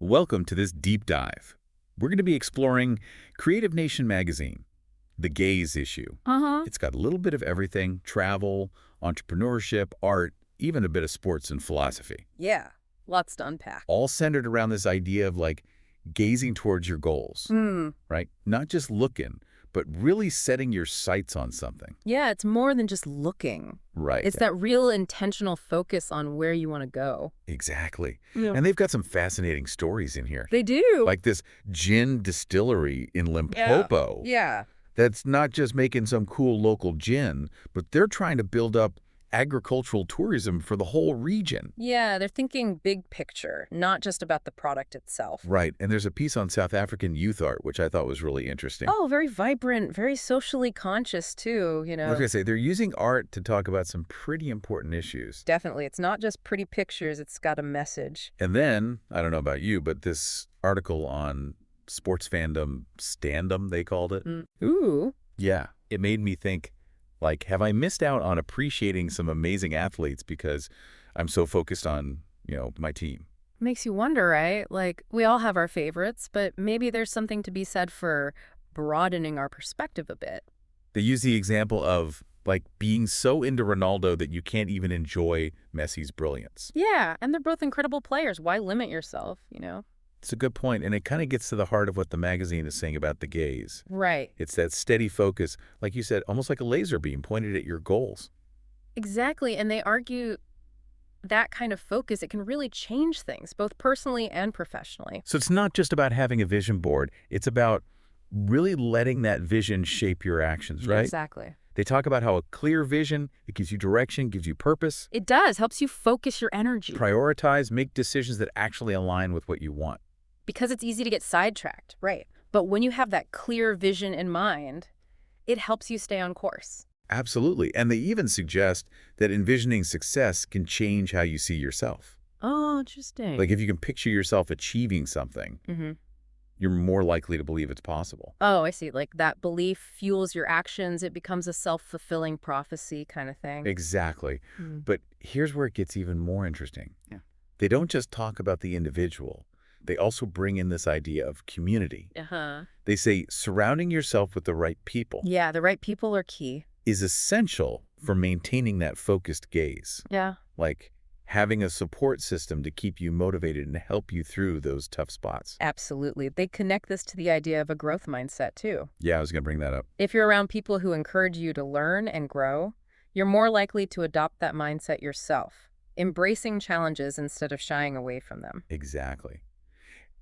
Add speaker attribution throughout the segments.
Speaker 1: Welcome to this deep dive. We're going to be exploring Creative Nation magazine, the gaze issue. It's got a little bit of everything: travel, entrepreneurship, art, even a bit of sports and philosophy.
Speaker 2: Yeah, lots to unpack.
Speaker 1: All centered around this idea of gazing towards your goals, right? Not just looking, but really setting your sights on something.
Speaker 2: Yeah, it's more than just looking.
Speaker 1: Right.
Speaker 2: It's that real intentional focus on where you want to go.
Speaker 1: Exactly.
Speaker 2: Yeah.
Speaker 1: And they've got some fascinating stories in here.
Speaker 2: They do.
Speaker 1: Like this gin distillery in Limpopo.
Speaker 2: Yeah.
Speaker 1: That's not just making some cool local gin, but they're trying to build up agricultural tourism for the whole region.
Speaker 2: Yeah, they're thinking big picture, not just about the product itself.
Speaker 1: Right. And there's a piece on South African youth art, which I thought was really interesting.
Speaker 2: Oh, very vibrant, very socially conscious too,
Speaker 1: I was going to say, they're using art to talk about some pretty important issues.
Speaker 2: Definitely. It's not just pretty pictures, it's got a message.
Speaker 1: And then, I don't know about you, but this article on sports fandom, standum, they called it.
Speaker 2: Ooh.
Speaker 1: Yeah. It made me think, have I missed out on appreciating some amazing athletes because I'm so focused on, my team?
Speaker 2: Makes you wonder, right? We all have our favorites, but maybe there's something to be said for broadening our perspective a bit.
Speaker 1: They use the example of, being so into Ronaldo that you can't even enjoy Messi's brilliance.
Speaker 2: Yeah, and they're both incredible players. Why limit yourself,
Speaker 1: It's a good point, and it kind of gets to the heart of what the magazine is saying about the gaze.
Speaker 2: Right.
Speaker 1: It's that steady focus, like you said, almost like a laser beam pointed at your goals.
Speaker 2: Exactly, and they argue that kind of focus, it can really change things, both personally and professionally.
Speaker 1: So it's not just about having a vision board. It's about really letting that vision shape your actions, right?
Speaker 2: Exactly.
Speaker 1: They talk about how a clear vision, it gives you direction, gives you purpose.
Speaker 2: It does, helps you focus your energy.
Speaker 1: Prioritize, make decisions that actually align with what you want.
Speaker 2: Because it's easy to get sidetracked. Right. But when you have that clear vision in mind, it helps you stay on course.
Speaker 1: Absolutely. And they even suggest that envisioning success can change how you see yourself.
Speaker 2: Oh, interesting.
Speaker 1: If you can picture yourself achieving something, you're more likely to believe it's possible.
Speaker 2: Oh, I see. That belief fuels your actions. It becomes a self-fulfilling prophecy kind of thing.
Speaker 1: Exactly. But here's where it gets even more interesting.
Speaker 2: Yeah.
Speaker 1: They don't just talk about the individual. They also bring in this idea of community. They say surrounding yourself with the right people.
Speaker 2: Yeah, the right people are key.
Speaker 1: Is essential for maintaining that focused gaze.
Speaker 2: Yeah.
Speaker 1: Having a support system to keep you motivated and help you through those tough spots.
Speaker 2: Absolutely. They connect this to the idea of a growth mindset, too.
Speaker 1: Yeah, I was going to bring that up.
Speaker 2: If you're around people who encourage you to learn and grow, you're more likely to adopt that mindset yourself, embracing challenges instead of shying away from them.
Speaker 1: Exactly.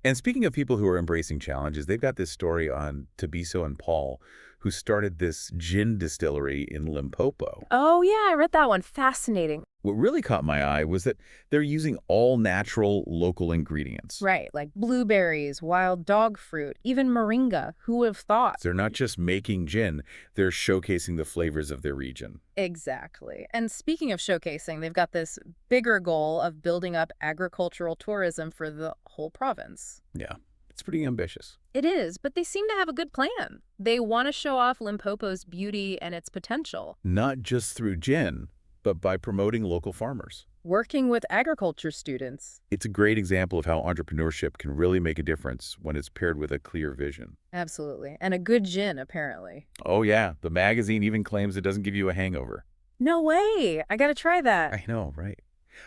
Speaker 1: And speaking of people who are embracing challenges, they've got this story on Tabiso and Paul, who started this gin distillery in Limpopo.
Speaker 2: Oh, yeah, I read that one. Fascinating.
Speaker 1: What really caught my eye was that they're using all natural local ingredients.
Speaker 2: Right, like blueberries, wild dog fruit, even moringa. Who would have thought?
Speaker 1: They're not just making gin, they're showcasing the flavors of their region.
Speaker 2: Exactly. And speaking of showcasing, they've got this bigger goal of building up agricultural tourism for the whole province.
Speaker 1: Yeah, it's pretty ambitious.
Speaker 2: It is, but they seem to have a good plan. They want to show off Limpopo's beauty and its potential.
Speaker 1: Not just through gin, but by promoting local farmers.
Speaker 2: Working with agriculture students.
Speaker 1: It's a great example of how entrepreneurship can really make a difference when it's paired with a clear vision.
Speaker 2: Absolutely. And a good gin, apparently.
Speaker 1: Oh yeah, the magazine even claims it doesn't give you a hangover.
Speaker 2: No way! I gotta try that.
Speaker 1: I know, right?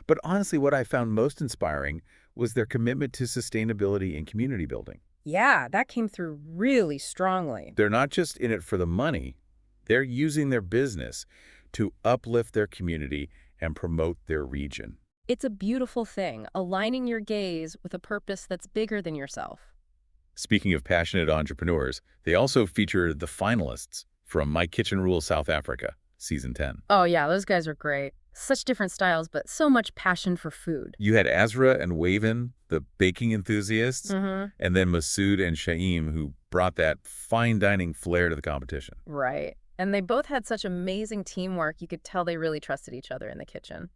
Speaker 1: But honestly, what I found most inspiring was their commitment to sustainability and community building.
Speaker 2: Yeah, that came through really strongly.
Speaker 1: They're not just in it for the money. They're using their business to uplift their community and promote their region.
Speaker 2: It's a beautiful thing, aligning your gaze with a purpose that's bigger than yourself.
Speaker 1: Speaking of passionate entrepreneurs, they also feature the finalists from My Kitchen Rules South Africa, Season 10.
Speaker 2: Oh yeah, those guys are great. Such different styles, but so much passion for food.
Speaker 1: You had Azra and Waven, the baking enthusiasts, and then Masood and Shaim, who brought that fine dining flair to the competition.
Speaker 2: Right. And they both had such amazing teamwork, you could tell they really trusted each other in the kitchen.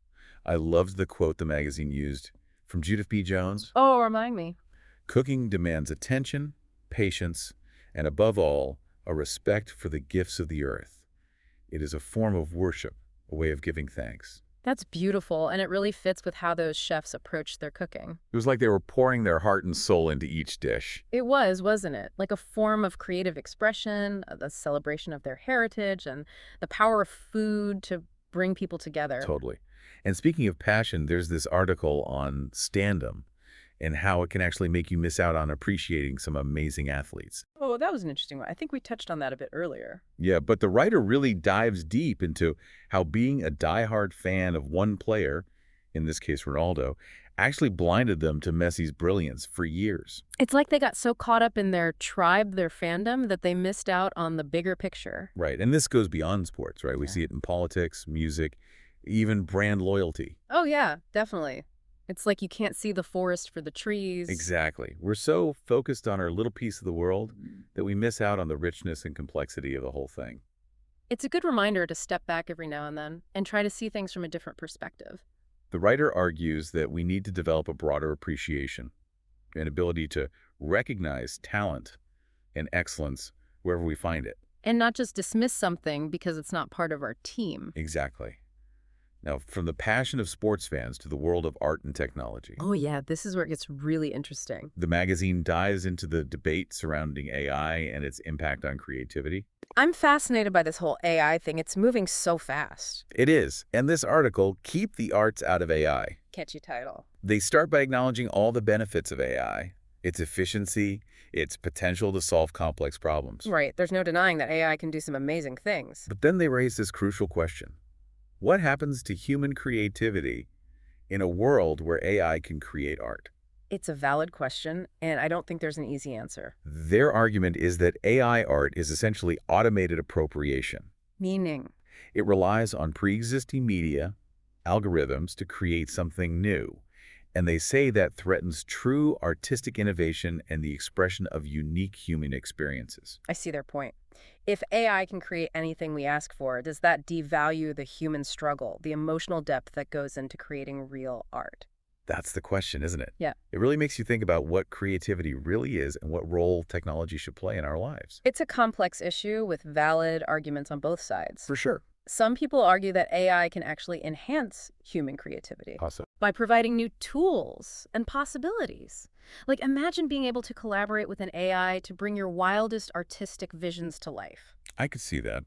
Speaker 1: I loved the quote the magazine used from Judith B. Jones.
Speaker 2: Oh, remind me.
Speaker 1: Cooking demands attention, patience, and above all, a respect for the gifts of the earth. It is a form of worship, a way of giving thanks.
Speaker 2: That's beautiful, and it really fits with how those chefs approach their cooking.
Speaker 1: It was like they were pouring their heart and soul into each dish.
Speaker 2: It was, wasn't it? Like a form of creative expression, the celebration of their heritage, and the power of food to bring people together.
Speaker 1: Totally. And speaking of passion, there's this article on stand-up and how it can actually make you miss out on appreciating some amazing athletes.
Speaker 2: Oh, that was an interesting one. I think we touched on that a bit earlier.
Speaker 1: Yeah, but the writer really dives deep into how being a diehard fan of one player, in this case Ronaldo, actually blinded them to Messi's brilliance for years.
Speaker 2: It's like they got so caught up in their tribe, their fandom, that they missed out on the bigger picture.
Speaker 1: Right, and this goes beyond sports, right? We
Speaker 2: Yeah.
Speaker 1: see it in politics, music, even brand loyalty.
Speaker 2: Oh, yeah, definitely. It's like you can't see the forest for the trees.
Speaker 1: Exactly. We're so focused on our little piece of the world that we miss out on the richness and complexity of the whole thing.
Speaker 2: It's a good reminder to step back every now and then and try to see things from a different perspective.
Speaker 1: The writer argues that we need to develop a broader appreciation, an ability to recognize talent and excellence wherever we find it.
Speaker 2: And not just dismiss something because it's not part of our team.
Speaker 1: Exactly. Now, from the passion of sports fans to the world of art and technology,
Speaker 2: Oh, yeah, this is where it gets really interesting.
Speaker 1: the magazine dives into the debate surrounding AI and its impact on creativity.
Speaker 2: I'm fascinated by this whole AI thing. It's moving so fast.
Speaker 1: It is, and this article, Keep the Arts Out of AI.
Speaker 2: Catchy title.
Speaker 1: They start by acknowledging all the benefits of AI, its efficiency, its potential to solve complex problems.
Speaker 2: Right, there's no denying that AI can do some amazing things.
Speaker 1: But then they raise this crucial question. What happens to human creativity in a world where AI can create art?
Speaker 2: It's a valid question, and I don't think there's an easy answer.
Speaker 1: Their argument is that AI art is essentially automated appropriation.
Speaker 2: Meaning?
Speaker 1: It relies on pre-existing media, algorithms to create something new. And they say that threatens true artistic innovation and the expression of unique human experiences.
Speaker 2: I see their point. If AI can create anything we ask for, does that devalue the human struggle, the emotional depth that goes into creating real art?
Speaker 1: That's the question, isn't it?
Speaker 2: Yeah.
Speaker 1: It really makes you think about what creativity really is and what role technology should play in our lives.
Speaker 2: It's a complex issue with valid arguments on both sides.
Speaker 1: For sure.
Speaker 2: Some people argue that AI can actually enhance human creativity
Speaker 1: Awesome.
Speaker 2: by providing new tools and possibilities. Like, imagine being able to collaborate with an AI to bring your wildest artistic visions to life.
Speaker 1: I could see that.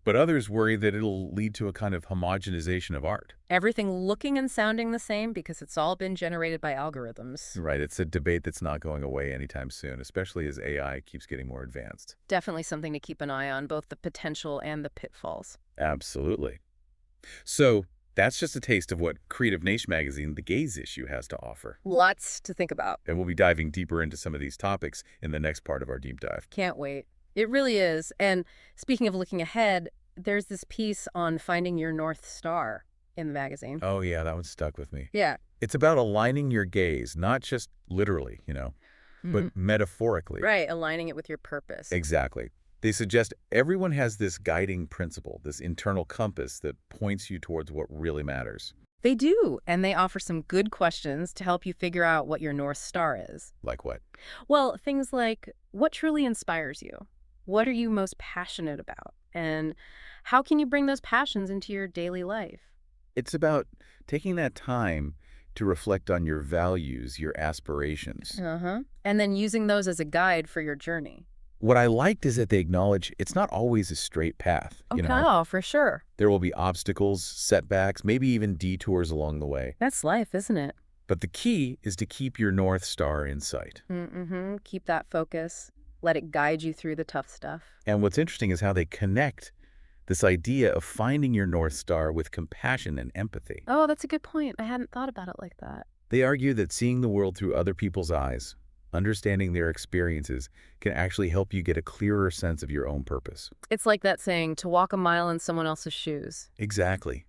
Speaker 1: But others worry that it'll lead to a kind of homogenization of art.
Speaker 2: Everything looking and sounding the same because it's all been generated by algorithms.
Speaker 1: Right, it's a debate that's not going away anytime soon, especially as AI keeps getting more advanced.
Speaker 2: Definitely something to keep an eye on, both the potential and the pitfalls.
Speaker 1: Absolutely. So that's just a taste of what Creative Nation magazine, the Gaze issue, has to offer.
Speaker 2: Lots to think about.
Speaker 1: And we'll be diving deeper into some of these topics in the next part of our deep dive.
Speaker 2: Can't wait. It really is. And speaking of looking ahead, there's this piece on finding your North Star in the magazine.
Speaker 1: Oh yeah, that one stuck with me.
Speaker 2: Yeah.
Speaker 1: It's about aligning your gaze, not just literally, but metaphorically.
Speaker 2: Right, aligning it with your purpose.
Speaker 1: Exactly. They suggest everyone has this guiding principle, this internal compass that points you towards what really matters.
Speaker 2: They do, and they offer some good questions to help you figure out what your North Star is.
Speaker 1: Like what?
Speaker 2: Well, things like, what truly inspires you? What are you most passionate about? And how can you bring those passions into your daily life?
Speaker 1: It's about taking that time to reflect on your values, your aspirations.
Speaker 2: And then using those as a guide for your journey.
Speaker 1: What I liked is that they acknowledge it's not always a straight path.
Speaker 2: Oh, for sure.
Speaker 1: There will be obstacles, setbacks, maybe even detours along the way.
Speaker 2: That's life, isn't it?
Speaker 1: But the key is to keep your North Star in sight.
Speaker 2: Keep that focus. Let it guide you through the tough stuff.
Speaker 1: And what's interesting is how they connect this idea of finding your North Star with compassion and empathy.
Speaker 2: Oh, that's a good point. I hadn't thought about it like that.
Speaker 1: They argue that seeing the world through other people's eyes, understanding their experiences, can actually help you get a clearer sense of your own purpose.
Speaker 2: It's like that saying, to walk a mile in someone else's shoes.
Speaker 1: Exactly.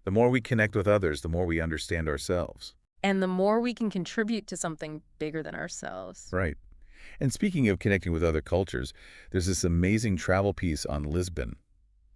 Speaker 1: The more we connect with others, the more we understand ourselves.
Speaker 2: And the more we can contribute to something bigger than ourselves.
Speaker 1: Right. And speaking of connecting with other cultures, there's this amazing travel piece on Lisbon.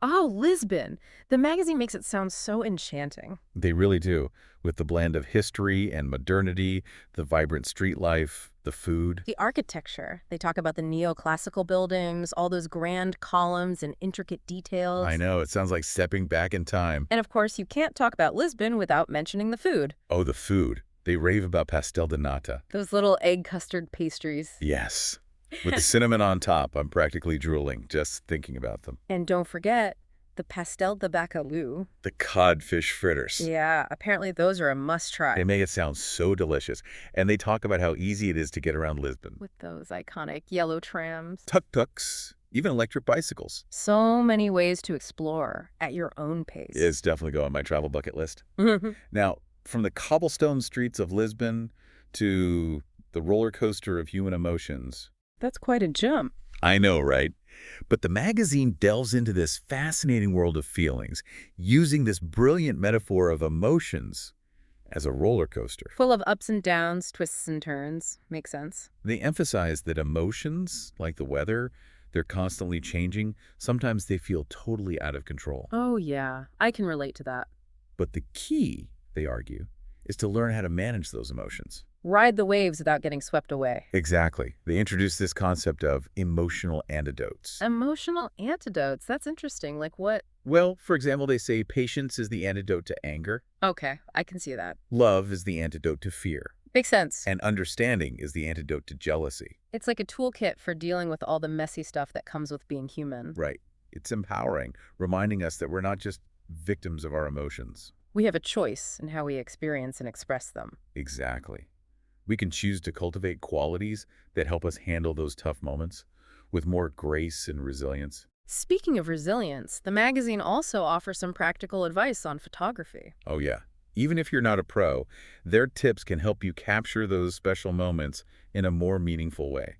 Speaker 2: Oh, Lisbon. The magazine makes it sound so enchanting.
Speaker 1: They really do, with the blend of history and modernity, the vibrant street life, the food.
Speaker 2: The architecture. They talk about the neoclassical buildings, all those grand columns and intricate
Speaker 1: I
Speaker 2: details.
Speaker 1: know, it sounds like stepping back in time.
Speaker 2: And of course, you can't talk about Lisbon without mentioning the food.
Speaker 1: Oh, the food. They rave about pastel de nata.
Speaker 2: Those little egg custard pastries.
Speaker 1: Yes. With the cinnamon on top, I'm practically drooling just thinking about them.
Speaker 2: And don't forget the pastel de bacalhau.
Speaker 1: The codfish fritters.
Speaker 2: Yeah, apparently those are a
Speaker 1: They
Speaker 2: must-try.
Speaker 1: make it sound so delicious. And they talk about how easy it is to get around Lisbon.
Speaker 2: With those iconic yellow trams.
Speaker 1: Tuk-tuks, even electric bicycles.
Speaker 2: So many ways to explore at your own pace.
Speaker 1: It's definitely go on my travel bucket list. Now, from the cobblestone streets of Lisbon to the roller coaster of human emotions.
Speaker 2: That's quite a jump.
Speaker 1: I know, right? But the magazine delves into this fascinating world of feelings, using this brilliant metaphor of emotions as a roller coaster.
Speaker 2: Full of ups and downs, twists and turns. Makes sense.
Speaker 1: They emphasize that emotions, like the weather, they're constantly changing. Sometimes they feel totally out of control.
Speaker 2: Oh, yeah. I can relate to that.
Speaker 1: But the key, they argue, is to learn how to manage those emotions.
Speaker 2: Ride the waves without getting swept away.
Speaker 1: Exactly. They introduce this concept of emotional antidotes.
Speaker 2: Emotional antidotes. That's interesting. Like what?
Speaker 1: Well, for example, they say patience is the antidote to anger,
Speaker 2: Okay, I can see that.
Speaker 1: love is the antidote to fear,
Speaker 2: Makes sense.
Speaker 1: and understanding is the antidote to jealousy.
Speaker 2: It's like a toolkit for dealing with all the messy stuff that comes with being human.
Speaker 1: Right. It's empowering, reminding us that we're not just victims of our emotions.
Speaker 2: We have a choice in how we experience and express them.
Speaker 1: Exactly. We can choose to cultivate qualities that help us handle those tough moments with more grace and resilience.
Speaker 2: Speaking of resilience, the magazine also offers some practical advice on photography.
Speaker 1: Oh yeah. Even if you're not a pro, their tips can help you capture those special moments in a more meaningful way.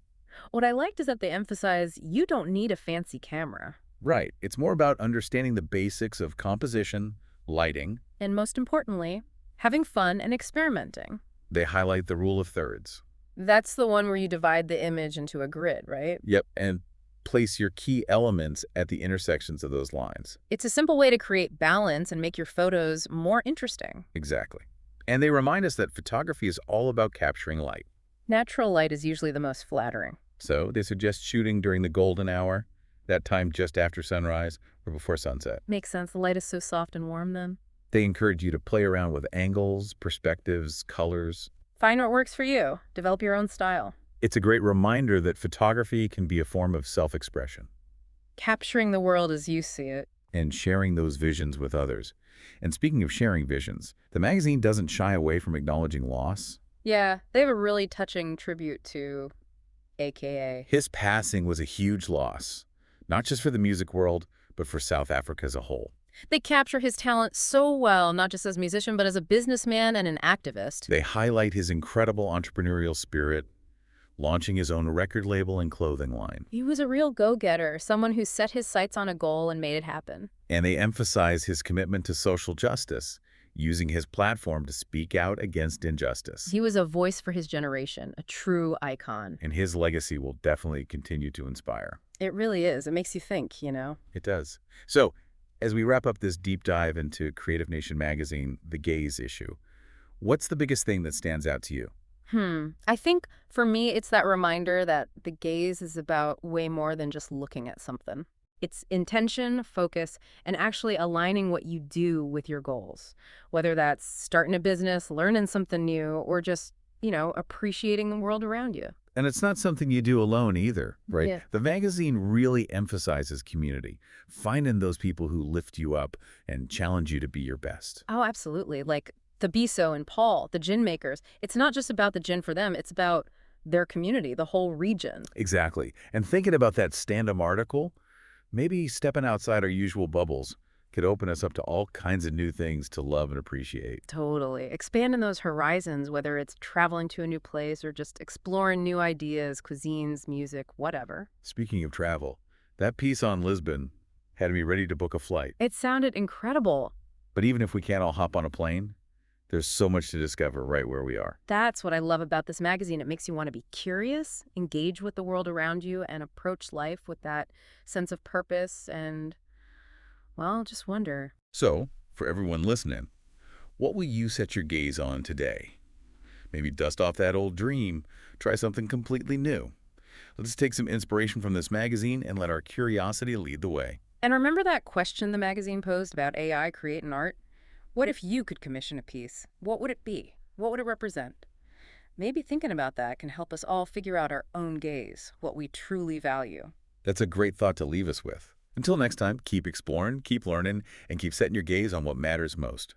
Speaker 2: What I liked is that they emphasize you don't need a fancy camera.
Speaker 1: Right. It's more about understanding the basics of composition, lighting.
Speaker 2: And most importantly, having fun and experimenting.
Speaker 1: They highlight the rule of thirds.
Speaker 2: That's the one where you divide the image into a grid, right?
Speaker 1: Yep, and place your key elements at the intersections of those lines.
Speaker 2: It's a simple way to create balance and make your photos more interesting.
Speaker 1: Exactly. And they remind us that photography is all about capturing light.
Speaker 2: Natural light is usually the most flattering.
Speaker 1: So they suggest shooting during the golden hour, that time just after sunrise or before sunset.
Speaker 2: Makes sense. The light is so soft and warm then.
Speaker 1: They encourage you to play around with angles, perspectives, colors.
Speaker 2: Find what works for you. Develop your own style.
Speaker 1: It's a great reminder that photography can be a form of self-expression
Speaker 2: Capturing the world as you see it.
Speaker 1: and sharing those visions with others. And speaking of sharing visions, the magazine doesn't shy away from acknowledging loss.
Speaker 2: Yeah, they have a really touching tribute to AKA.
Speaker 1: His passing was a huge loss, not just for the music world, but for South Africa as a whole.
Speaker 2: They capture his talent so well, not just as a musician, but as a businessman and an activist.
Speaker 1: They highlight his incredible entrepreneurial spirit, launching his own record label and clothing line.
Speaker 2: He was a real go-getter, someone who set his sights on a goal and made it happen.
Speaker 1: And they emphasize his commitment to social justice, using his platform to speak out against injustice.
Speaker 2: He was a voice for his generation, a true icon.
Speaker 1: And his legacy will definitely continue to inspire.
Speaker 2: It really is. It makes you think, you know?
Speaker 1: It does. So, as we wrap up this deep dive into Creative Nation magazine, the gaze issue, what's the biggest thing that stands out to you?
Speaker 2: I think for me, it's that reminder that the gaze is about way more than just looking at something. It's intention, focus, and actually aligning what you do with your goals. Whether that's starting a business, learning something new, or just, appreciating the world around you.
Speaker 1: And it's not something you do alone either, right?
Speaker 2: Yeah.
Speaker 1: The magazine really emphasizes community, finding those people who lift you up and challenge you to be your best.
Speaker 2: Oh, absolutely. Like the Biso and Paul, the gin makers. It's not just about the gin for them. It's about their community, the whole region.
Speaker 1: Exactly. And thinking about that stand-up article, maybe stepping outside our usual bubbles could open us up to all kinds of new things to love and appreciate.
Speaker 2: Totally. Expanding those horizons, whether it's traveling to a new place or just exploring new ideas, cuisines, music, whatever.
Speaker 1: Speaking of travel, that piece on Lisbon had me ready to book a flight.
Speaker 2: It sounded incredible.
Speaker 1: But even if we can't all hop on a plane, there's so much to discover right where we are.
Speaker 2: That's what I love about this magazine. It makes you want to be curious, engage with the world around you, and approach life with that sense of purpose and, well, just wonder.
Speaker 1: So, for everyone listening, what will you set your gaze on today? Maybe dust off that old dream, try something completely new. Let's take some inspiration from this magazine and let our curiosity lead the way.
Speaker 2: And remember that question the magazine posed about AI creating art? What if you could commission a piece? What would it be? What would it represent? Maybe thinking about that can help us all figure out our own gaze, what we truly value.
Speaker 1: That's a great thought to leave us with. Until next time, keep exploring, keep learning, and keep setting your gaze on what matters most.